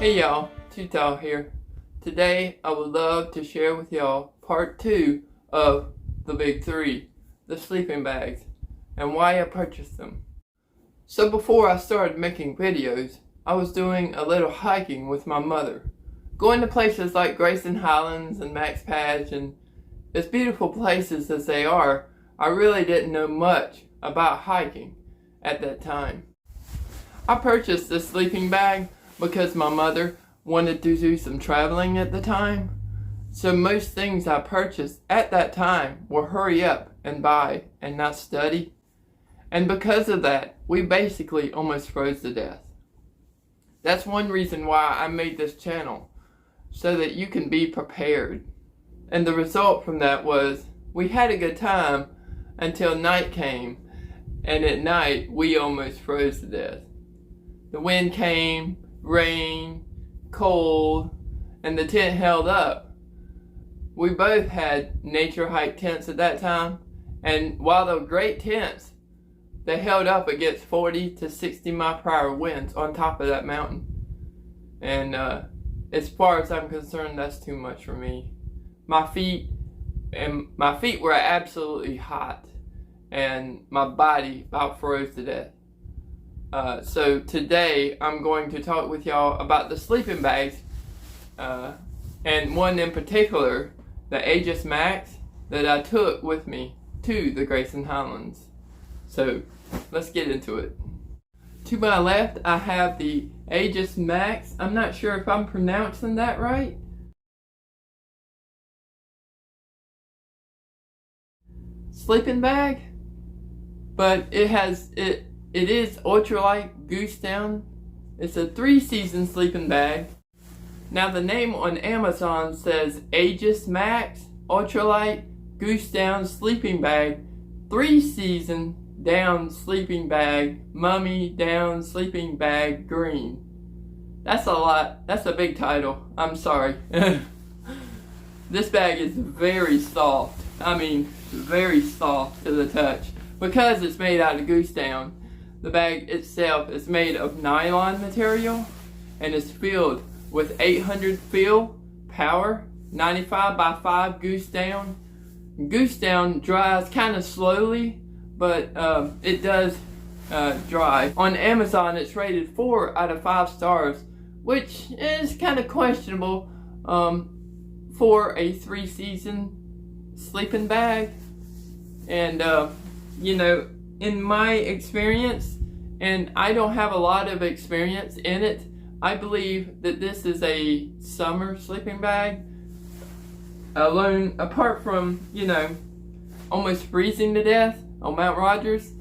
Hey y'all, Tutal here. Today I would love to share with y'all part 2 of the big 3, the sleeping bags, and why I purchased them. So before I started making videos, I was doing a little hiking with my mother, going to places like Grayson Highlands and Max Patch, and as beautiful places as they are, I really didn't know much about hiking at that time. I purchased this sleeping bag because my mother wanted to do some traveling at the time. So most things I purchased at that time were hurry up and buy and not study. And because of that, we basically almost froze to death. That's one reason why I made this channel, so that you can be prepared. And the result from that was we had a good time until night came, and at night we almost froze to death. The wind came, rain, cold, and the tent held up. We both had nature hike tents at that time, and while they were great tents, they held up against 40 to 60 mile per hour winds on top of that mountain. And as far as I'm concerned, that's too much for me. My feet were absolutely hot, and my body about froze to death. So today I'm going to talk with y'all about the sleeping bags, and one in particular, the Aegis Max, that I took with me to the Grayson Highlands. So let's get into it. To my left I have the Aegis Max. I'm not sure if I'm pronouncing that right. Sleeping bag, but it is ultralight goose down. It's a 3-season sleeping bag. Now the name on Amazon says Aegis Max ultralight goose down sleeping bag, 3-season down sleeping bag, mummy down sleeping bag green. That's a lot. That's a big title. I'm sorry. This bag is very soft. I mean, very soft to the touch because it's made out of goose down. The bag itself is made of nylon material and is filled with 800 fill power, 95 by 5 goose down. Goose down dries kind of slowly, but it does dry. On Amazon, it's rated 4 out of 5 stars, which is kind of questionable for a 3-season sleeping bag. And you know, in my experience, and I don't have a lot of experience in it, I believe that this is a summer sleeping bag. Apart from, you know, almost freezing to death on Mount Rogers,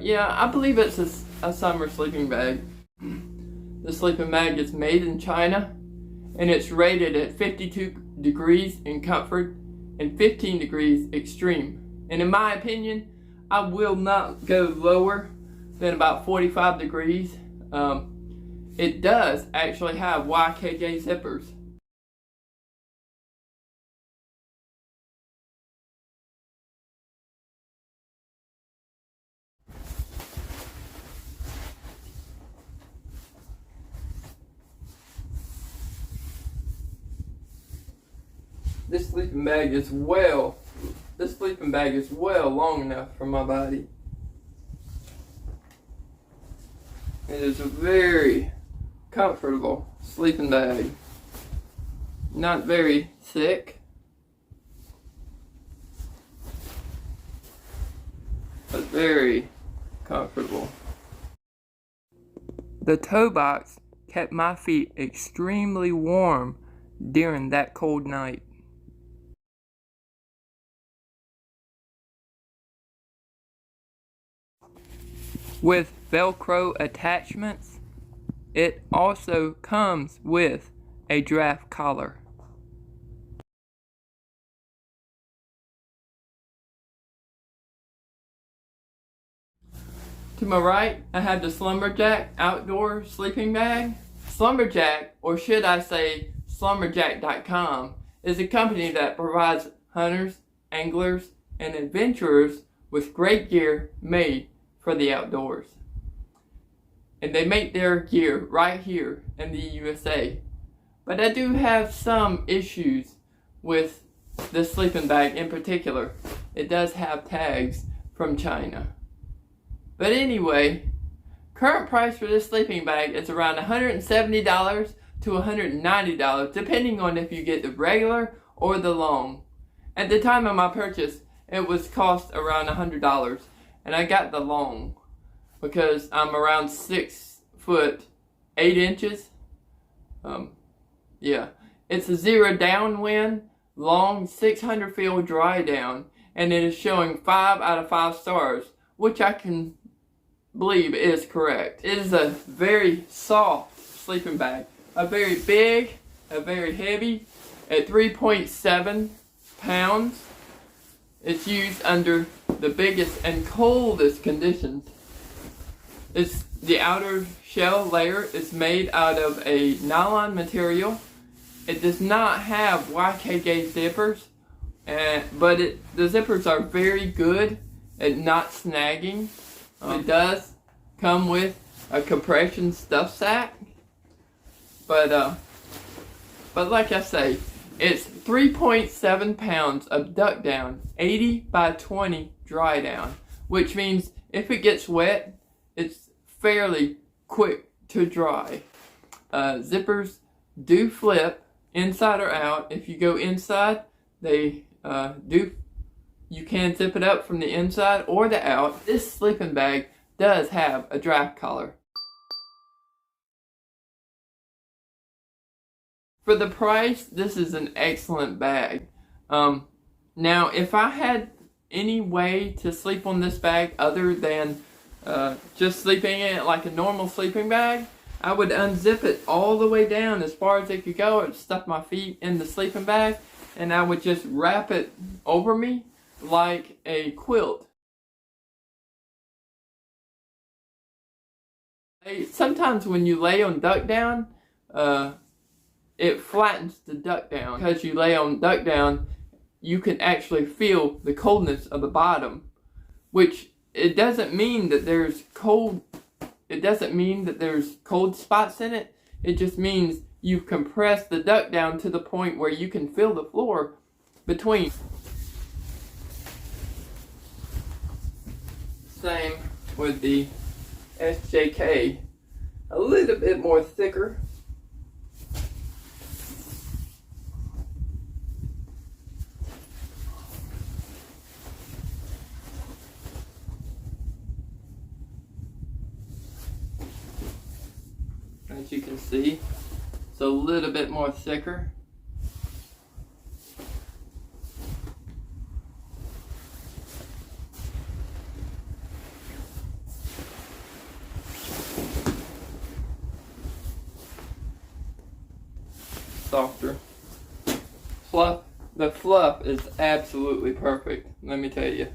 yeah, I believe it's a summer sleeping bag. The sleeping bag is made in China, and it's rated at 52 degrees in comfort and 15 degrees extreme. And in my opinion, I will not go lower than about 45 degrees. It does actually have YKK zippers. This sleeping bag is well long enough for my body. It is a very comfortable sleeping bag. Not very thick, but very comfortable. The toe box kept my feet extremely warm during that cold night. With Velcro attachments, it also comes with a draft collar. To my right, I have the Slumberjack outdoor sleeping bag. Slumberjack, or should I say Slumberjack.com, is a company that provides hunters, anglers, and adventurers with great gear made for the outdoors. and they make their gear right here in the USA. But I do have some issues with this sleeping bag in particular. It does have tags from China. But anyway, current price for this sleeping bag is around $170 to $190, depending on if you get the regular or the long. At the time of my purchase, it was cost around $100, and I got the long because I'm around 6 foot 8 inches. Yeah, it's a 0 downwind, long 600 feel dry down, and it is showing 5 out of 5 stars, which I can believe is correct. It is a very soft sleeping bag, a very big, a very heavy, at 3.7 pounds. It's used under the biggest and coldest conditions. The outer shell layer is made out of a nylon material. It does not have YKK zippers, but the zippers are very good at not snagging. It does come with a compression stuff sack, but like I say, it's 3.7 pounds of duck down, 80 by 20 dry down, which means if it gets wet, it's fairly quick to dry. Zippers do flip inside or out. If you go inside, you can zip it up from the inside or the out. This sleeping bag does have a draft collar. For the price, this is an excellent bag. Now, if I had any way to sleep on this bag other than just sleeping in it like a normal sleeping bag, I would unzip it all the way down as far as it could go and stuff my feet in the sleeping bag, and I would just wrap it over me like a quilt. Sometimes when you lay on duck down, it flattens the duck down. Because you lay on duck down, you can actually feel the coldness of the bottom, which it doesn't mean that there's cold. It doesn't mean that there's cold spots in it. It just means you've compressed the duck down to the point where you can feel the floor between. Same with the SJK. A little bit more thicker. As you can see, it's a little bit more thicker. Softer. Fluff. The fluff is absolutely perfect, let me tell you.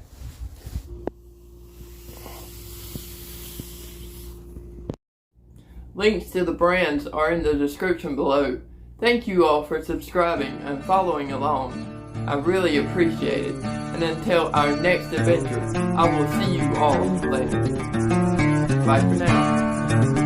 Links to the brands are in the description below. Thank you all for subscribing and following along. I really appreciate it. And until our next adventure, I will see you all later. Bye for now.